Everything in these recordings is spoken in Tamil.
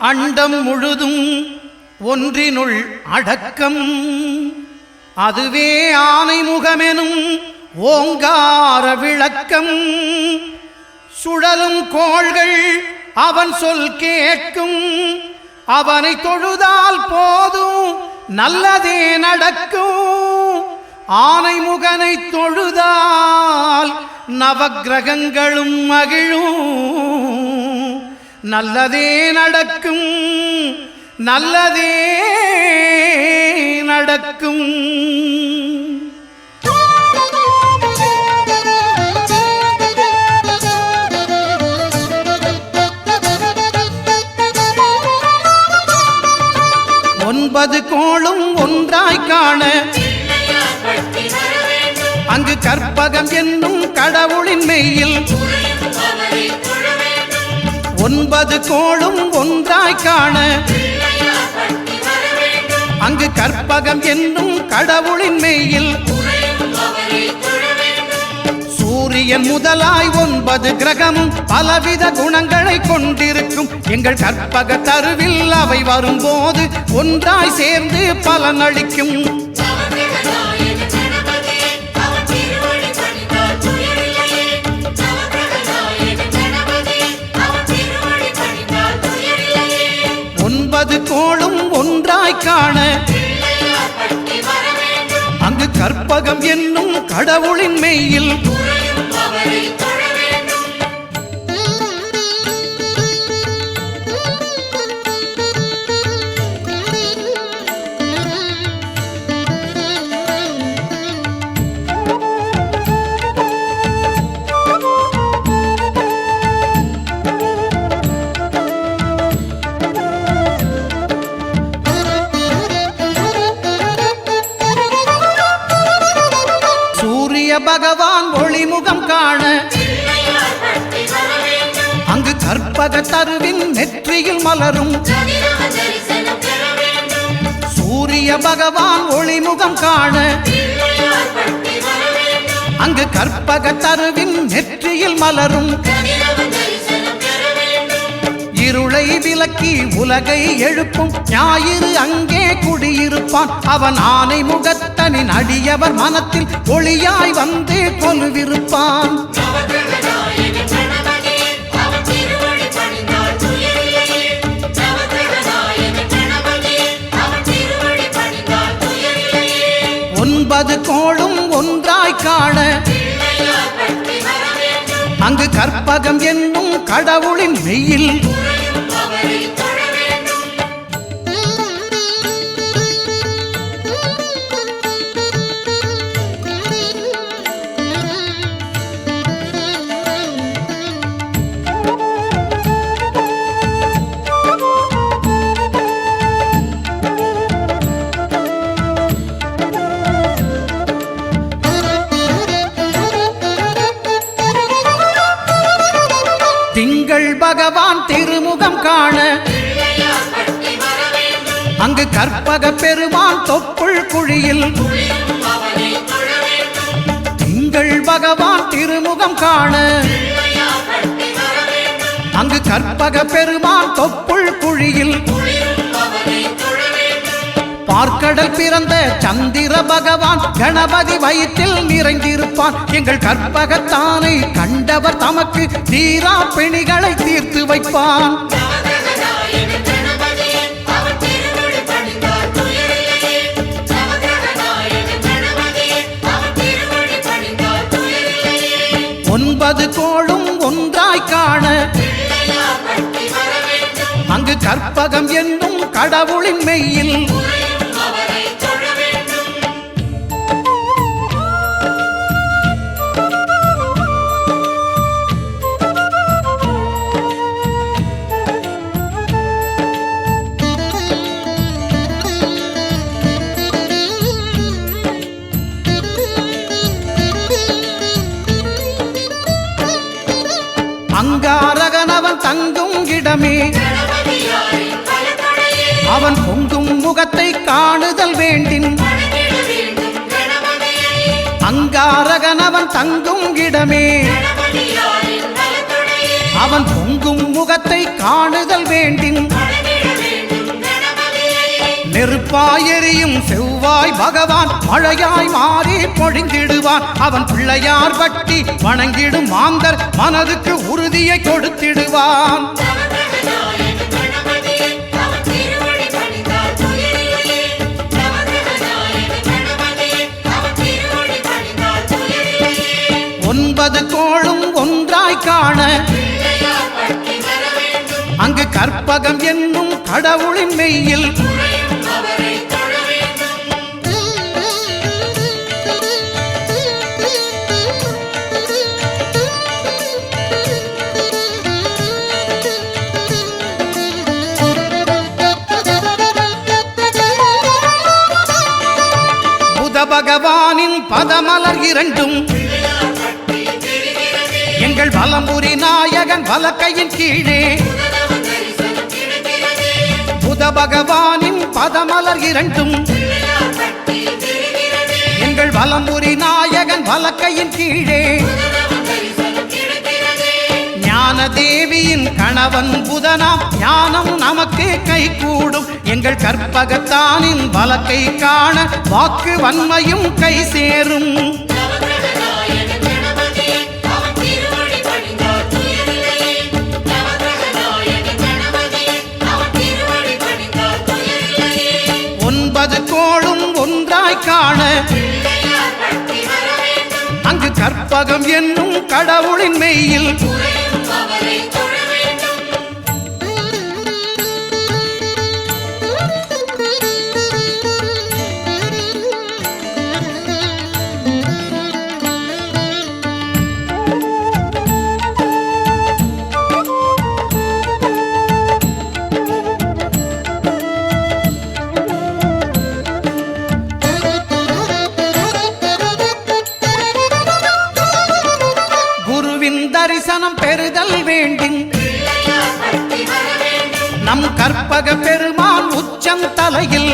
அண்டம் முழுதும் ஒன்றினுள் அடக்கம். அதுவே ஆனைமுகமெனும் ஓங்கார விளக்கம். சுழலும் கோள்கள் அவன் சொல் கேட்கும். அவனை தொழுதால் போதும் நல்லதே நடக்கும். ஆனைமுகனை தொழுதால் நவக்கிரகங்களும் மகிழும். நல்லதே நடக்கும், நல்லதே நடக்கும். ஒன்பது கோளும் ஒன்றாய் காண அங்கு கற்பகம் என்னும் கடவுளின் மெய்யில். ஒன்பது கோளும் ஒன்றாய் காண அங்கு கற்பகம் என்னும் கடவுளின் மெய்யில். சூரியன் முதலாய் 9 கிரகமும் பலவித குணங்களை கொண்டிருக்கும். எங்கள் கற்பக தருவில் அவை வரும்போது ஒன்றாய் சேர்ந்து பலனளிக்கும். கோளும் ஒன்றாய் காண அங்கு கற்பகம் என்னும் கடவுளின் மெய்யில். பகவான் ஒளிமுகம் காண அங்கு கற்பக தருவின் நெற்றியில் மலரும். சூரிய பகவான் ஒளிமுகம் காண அங்கு கற்பக தருவின் நெற்றியில் மலரும். இருளை விலக்கி உலகை எழுப்பும் ஞாயிறு அங்கே குடியிருப்பான். அவன் ஆனை முகத்தனின் அடியவர் மனத்தில் ஒளியாய் வந்து கொலுவிருப்பான். ஒன்பது கோளும் ஒன்றாய் காண அங்கு கற்பகம் என்னும் கடவுளின் மெய்யில். திங்கள் பகவான் திருமுகம் காண அங்கு கற்பக பெருமான் தொப்புள் குழியில். திங்கள் பகவான் திருமுகம் காண அங்கு கற்பக பெருமான் தொப்புள் குழியில். பார்க்கடல் பிறந்த சந்திர பகவான் கணபதி வயிற்றில் நிறைந்திருப்பான். எங்கள் கற்பகத்தானை கண்டவர் தமக்கு தீரா பிணிகளை தீர்த்து வைப்பான். ஒன்பது கோளும் ஒன்றாய் காண அங்கு கற்பகம் என்னும் கடவுளின் மெய்யில். அங்காரகனவன் தங்கும் இடமே அவன் பொங்கும் முகத்தை காணுதல் வேண்டின். அங்காரகனவன் தங்கும் இடமே அவன் பொங்கும் முகத்தை காணுதல் வேண்டின் நெருப்பாயெறியும் செவ்வாய் பகவான் மழையாய் மாறி பொழிந்திடுவான். அவன் பிள்ளையார் பட்டி வணங்கிடும் மாந்தர் மனதுக்கு உறுதியை கொடுத்திடுவான். ஒன்பது கோளும் ஒன்றாய் காண அங்கு கற்பகம் என்னும் கடவுளின் மெய்யில் புத பகவானின் பதமலர் இரண்டும் எங்கள் வலம்புரி நாயகன் வலக்கையின் கீழே புத பகவானின் பதமலர் இரண்டும் எங்கள் வலம்புரி நாயகன் வலக்கையின் கீழே ஞான தேவியின் கணவன் புதனாம் ஞானம் நமக்கு கை கூடும். எங்கள் கற்பகத்தானின் வலக்கை காண வாக்கு வன்மையும் கை சேரும். ஒன்பது கோளும் ஒன்றாய் காண அங்கு கற்பகம் என்னும் கடவுளின் மெய்யில் தரிசனம் பெறுதல் வேண்டின் நம் கற்பக பெருமான் உச்சம் தலையில்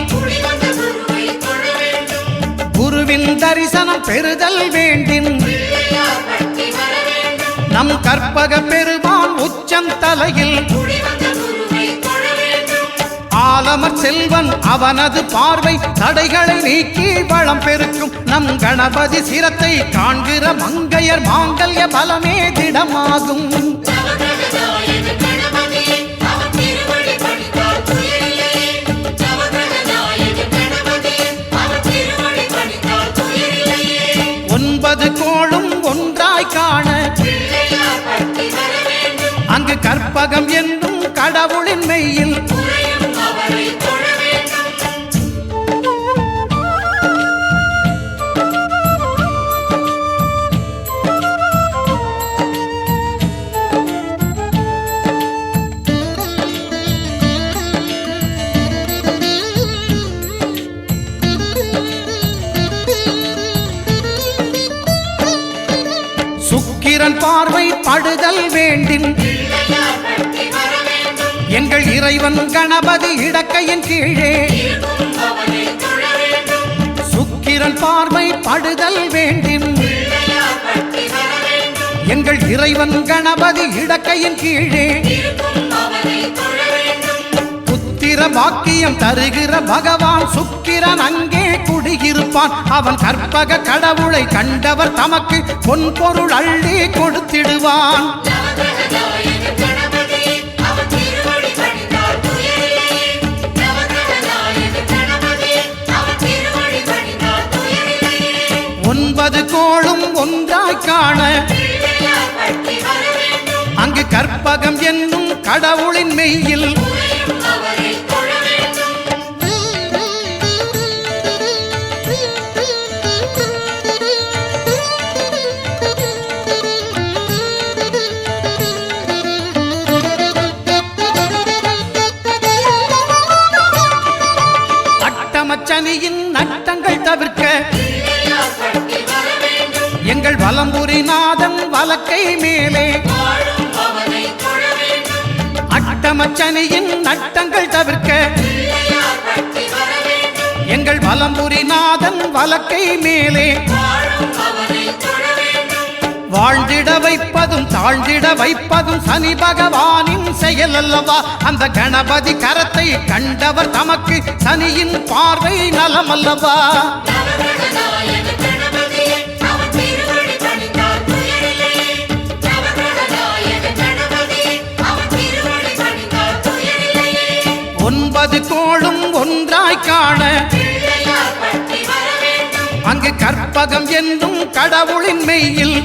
குருவின் தரிசனம் பெறுதல் வேண்டின் நம் கற்பக பெருமான் உச்சம் தலையில் ஆலமர் செல்வன் அவனது பார்வை தடைகளை நீக்கி வளம் பெருக்கும். நம் கணபதி சிரத்தை காண்கிற மங்கையர் மாங்கல்ய பலமே திடமாகும். ஒன்பது கோளும் ஒன்றாய் காண அங்கு கற்பகம் என்னும் கடவுளின் மெய்யில் சுக்கிரன் பார்வை படுதல் வேண்டின் எங்கள் இறைவன் கணபதி இடக்கையின் கீழே சுக்கிரன் பார்வை படுதல் வேண்டின் எங்கள் இறைவன் கணபதி இடக்கையின் கீழே புத்திர பாக்கியம் தருகிற பகவான் சுக்கிரன் அங்கே குடியிருப்பான். அவன் கற்பக கடவுளை கண்டவர் தமக்கு பொன் பொருள் அள்ளி கொடுத்திடுவான். ஒன்பது கோளும் ஒன்றாய் காண அங்கு கற்பகம் என்னும் கடவுளின் மெய்யில் அட்டமச்சனியின் நட்டங்கள் தவிர்க்க எங்கள் வலம்புரி நாதன் வலக்கை மேலே அட்டமச்சனியின் நட்டங்கள் தவிர்க்க எங்கள் வலம்புரி நாதன் வலக்கை மேலே வாழ்ந்திட வைப்பதும் தாழ்ந்திட வைப்பதும் சனி பகவானின் செயல் அல்லவா? அந்த கணபதி கரத்தை கண்டவர் தமக்கு சனியின் பார்வை நலம் அல்லவா? ஒன்பது கோளும் ஒன்றாய் காண அங்கு கற்பகம் என்னும் கடவுளின் மெய்யில்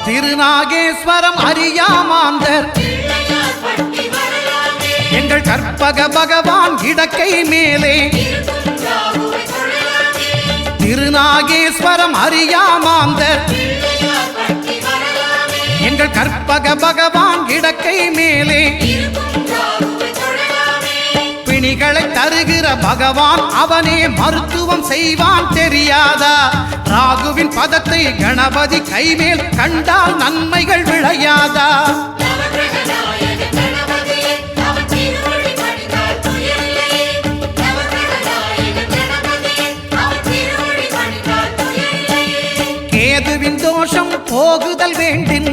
திருநாகேஸ்வரம் அறியாமாந்தர் எங்கள் கற்பக பகவான் இடக்கை மேலே திருநாகேஸ்வரம் அறியாமாந்தர் எங்கள் கற்பக பகவான் இடக்கை மேலே பிணிகளை தருகிற பகவான் அவனே மருத்துவம் செய்வான் தெரியாதா? ராகுவின் பதத்தை கணபதி கைமேல் கண்டால் நன்மைகள் விளையாதா? கேதுவின் தோஷம் போகுதல் வேண்டின்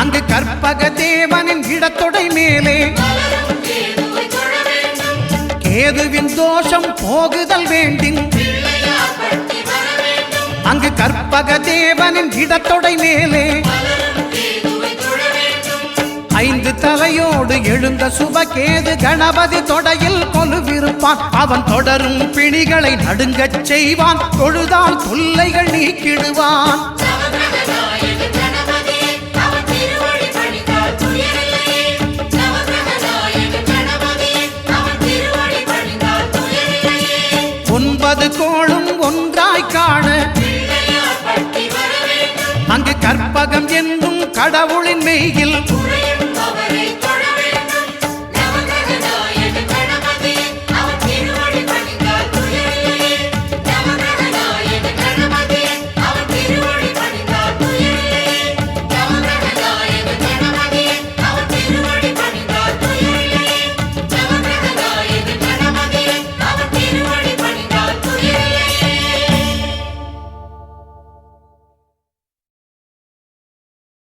அங்கு கற்பக தேவனின் இடத்தொடை மேலே கேதுவின் தோஷம் போகுதல் வேண்டின் அங்கு கற்பக தேவனின் இடத்தொடை மேலே ஐந்து தலையோடு எழுந்த சுபகேது கணபதி தொடையில் கொலுவிருப்பான். அவன் தொடரும் பிணிகளை நடுங்கச் செய்வான். தொழுதால் தொல்லைகள் நீக்கிடுவான். ஒன்பது கோளும் ஒன்றாய் காண அங்கு கற்பகம் என்னும் கடவுளின் மெய்யில்